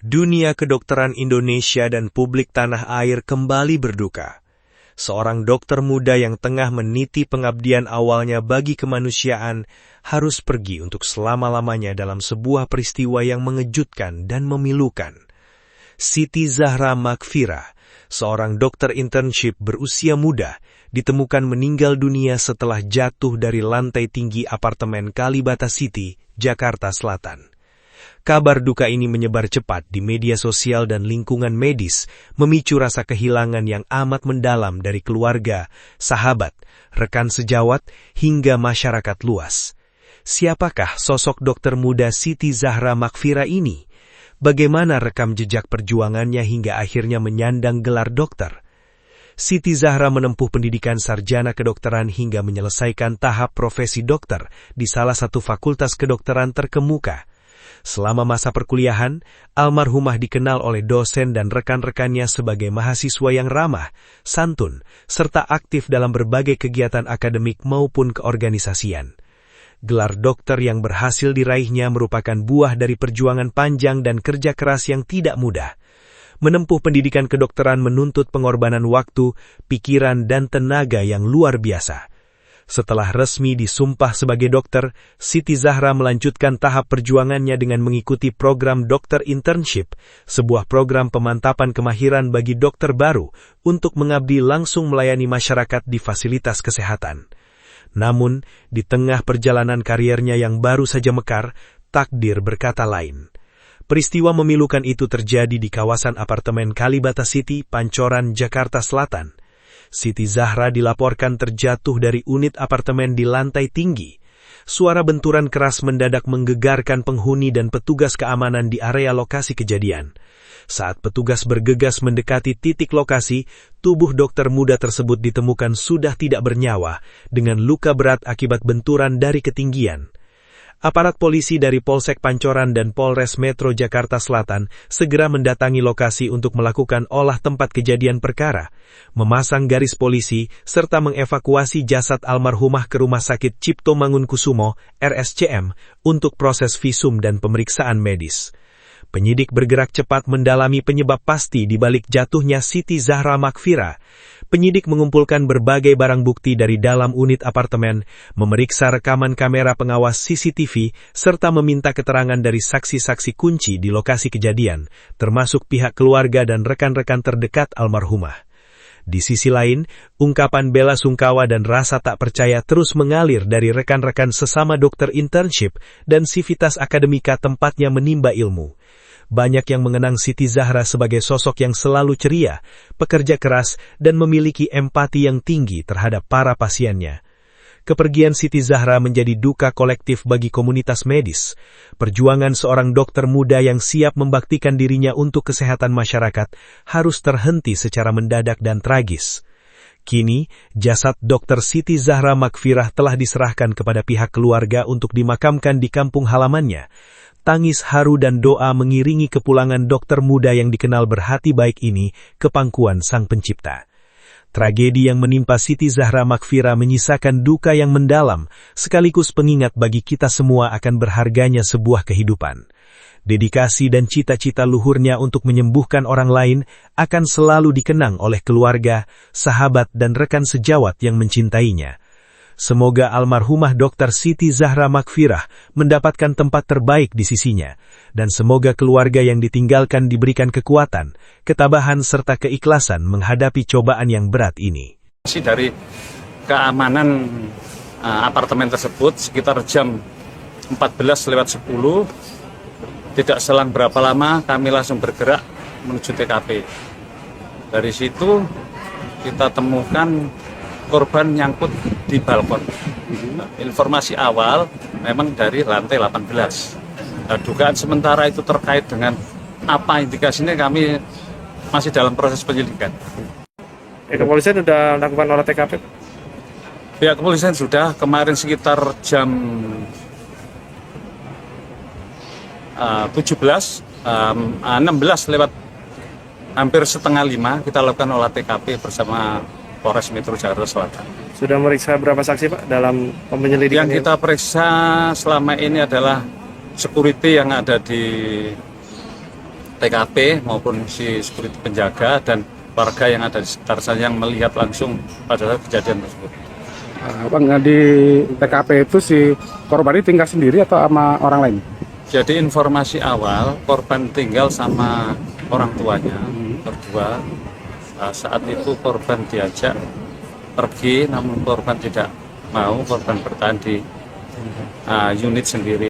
Dunia kedokteran Indonesia dan publik tanah air kembali berduka. Seorang dokter muda yang tengah meniti pengabdian awalnya bagi kemanusiaan harus pergi untuk selama-lamanya dalam sebuah peristiwa yang mengejutkan dan memilukan. Siti Zahra Maghfirah, seorang dokter internship berusia muda, ditemukan meninggal dunia setelah jatuh dari lantai tinggi apartemen Kalibata City, Jakarta Selatan. Kabar duka ini menyebar cepat di media sosial dan lingkungan medis, memicu rasa kehilangan yang amat mendalam dari keluarga, sahabat, rekan sejawat, hingga masyarakat luas. Siapakah sosok dokter muda Siti Zahra Maghfirah ini? Bagaimana rekam jejak perjuangannya hingga akhirnya menyandang gelar dokter? Siti Zahra menempuh pendidikan sarjana kedokteran hingga menyelesaikan tahap profesi dokter di salah satu fakultas kedokteran terkemuka. Selama masa perkuliahan, almarhumah dikenal oleh dosen dan rekan-rekannya sebagai mahasiswa yang ramah, santun, serta aktif dalam berbagai kegiatan akademik maupun keorganisasian. Gelar dokter yang berhasil diraihnya merupakan buah dari perjuangan panjang dan kerja keras yang tidak mudah. Menempuh pendidikan kedokteran menuntut pengorbanan waktu, pikiran, dan tenaga yang luar biasa. Setelah resmi disumpah sebagai dokter, Siti Zahra melanjutkan tahap perjuangannya dengan mengikuti program dokter internship, sebuah program pemantapan kemahiran bagi dokter baru untuk mengabdi langsung melayani masyarakat di fasilitas kesehatan. Namun, di tengah perjalanan kariernya yang baru saja mekar, takdir berkata lain. Peristiwa memilukan itu terjadi di kawasan apartemen Kalibata City, Pancoran, Jakarta Selatan. Siti Zahra dilaporkan terjatuh dari unit apartemen di lantai tinggi. Suara benturan keras mendadak menggegarkan penghuni dan petugas keamanan di area lokasi kejadian. Saat petugas bergegas mendekati titik lokasi, tubuh dokter muda tersebut ditemukan sudah tidak bernyawa dengan luka berat akibat benturan dari ketinggian. Aparat polisi dari Polsek Pancoran dan Polres Metro Jakarta Selatan segera mendatangi lokasi untuk melakukan olah tempat kejadian perkara, memasang garis polisi, serta mengevakuasi jasad almarhumah ke Rumah Sakit Cipto Mangunkusumo, RSCM, untuk proses visum dan pemeriksaan medis. Penyidik bergerak cepat mendalami penyebab pasti di balik jatuhnya Siti Zahra Maghfirah. Penyidik mengumpulkan berbagai barang bukti dari dalam unit apartemen, memeriksa rekaman kamera pengawas CCTV, serta meminta keterangan dari saksi-saksi kunci di lokasi kejadian, termasuk pihak keluarga dan rekan-rekan terdekat almarhumah. Di sisi lain, ungkapan bela sungkawa dan rasa tak percaya terus mengalir dari rekan-rekan sesama dokter internship dan sivitas akademika tempatnya menimba ilmu. Banyak yang mengenang Siti Zahra sebagai sosok yang selalu ceria, pekerja keras, dan memiliki empati yang tinggi terhadap para pasiennya. Kepergian Siti Zahra menjadi duka kolektif bagi komunitas medis. Perjuangan seorang dokter muda yang siap membaktikan dirinya untuk kesehatan masyarakat harus terhenti secara mendadak dan tragis. Kini, jasad Dr. Siti Zahra Maghfirah telah diserahkan kepada pihak keluarga untuk dimakamkan di kampung halamannya. Tangis haru dan doa mengiringi kepulangan dokter muda yang dikenal berhati baik ini ke pangkuan Sang Pencipta. Tragedi yang menimpa Siti Zahra Maghfirah menyisakan duka yang mendalam, sekaligus pengingat bagi kita semua akan berharganya sebuah kehidupan. Dedikasi dan cita-cita luhurnya untuk menyembuhkan orang lain akan selalu dikenang oleh keluarga, sahabat, dan rekan sejawat yang mencintainya. Semoga almarhumah Dr. Siti Zahra Maghfirah mendapatkan tempat terbaik di sisinya, dan semoga keluarga yang ditinggalkan diberikan kekuatan, ketabahan, serta keikhlasan menghadapi cobaan yang berat ini. Dari keamanan apartemen tersebut sekitar jam 14:10, tidak selang berapa lama kami langsung bergerak menuju TKP. Dari situ kita temukan korban nyangkut di balkon. Informasi awal memang dari lantai 18. Dugaan sementara itu terkait dengan apa indikasinya kami masih dalam proses penyelidikan. Kepolisian sudah melakukan olah TKP? Pihak kepolisian sudah kemarin sekitar jam 16 lewat hampir setengah 5 kita lakukan olah TKP bersama Polres Metro Jakarta Selatan. Sudah meriksa berapa saksi Pak dalam penyelidikan? Yang kita periksa selama ini adalah security yang ada di TKP maupun si security penjaga dan warga yang ada di sekitar saya yang melihat langsung pada saat kejadian tersebut. Bang, di TKP itu si korban ini tinggal sendiri atau sama orang lain? Jadi informasi awal korban tinggal sama orang tuanya berdua. Saat itu korban diajak pergi, namun korban tidak mau, korban bertahan di unit sendiri.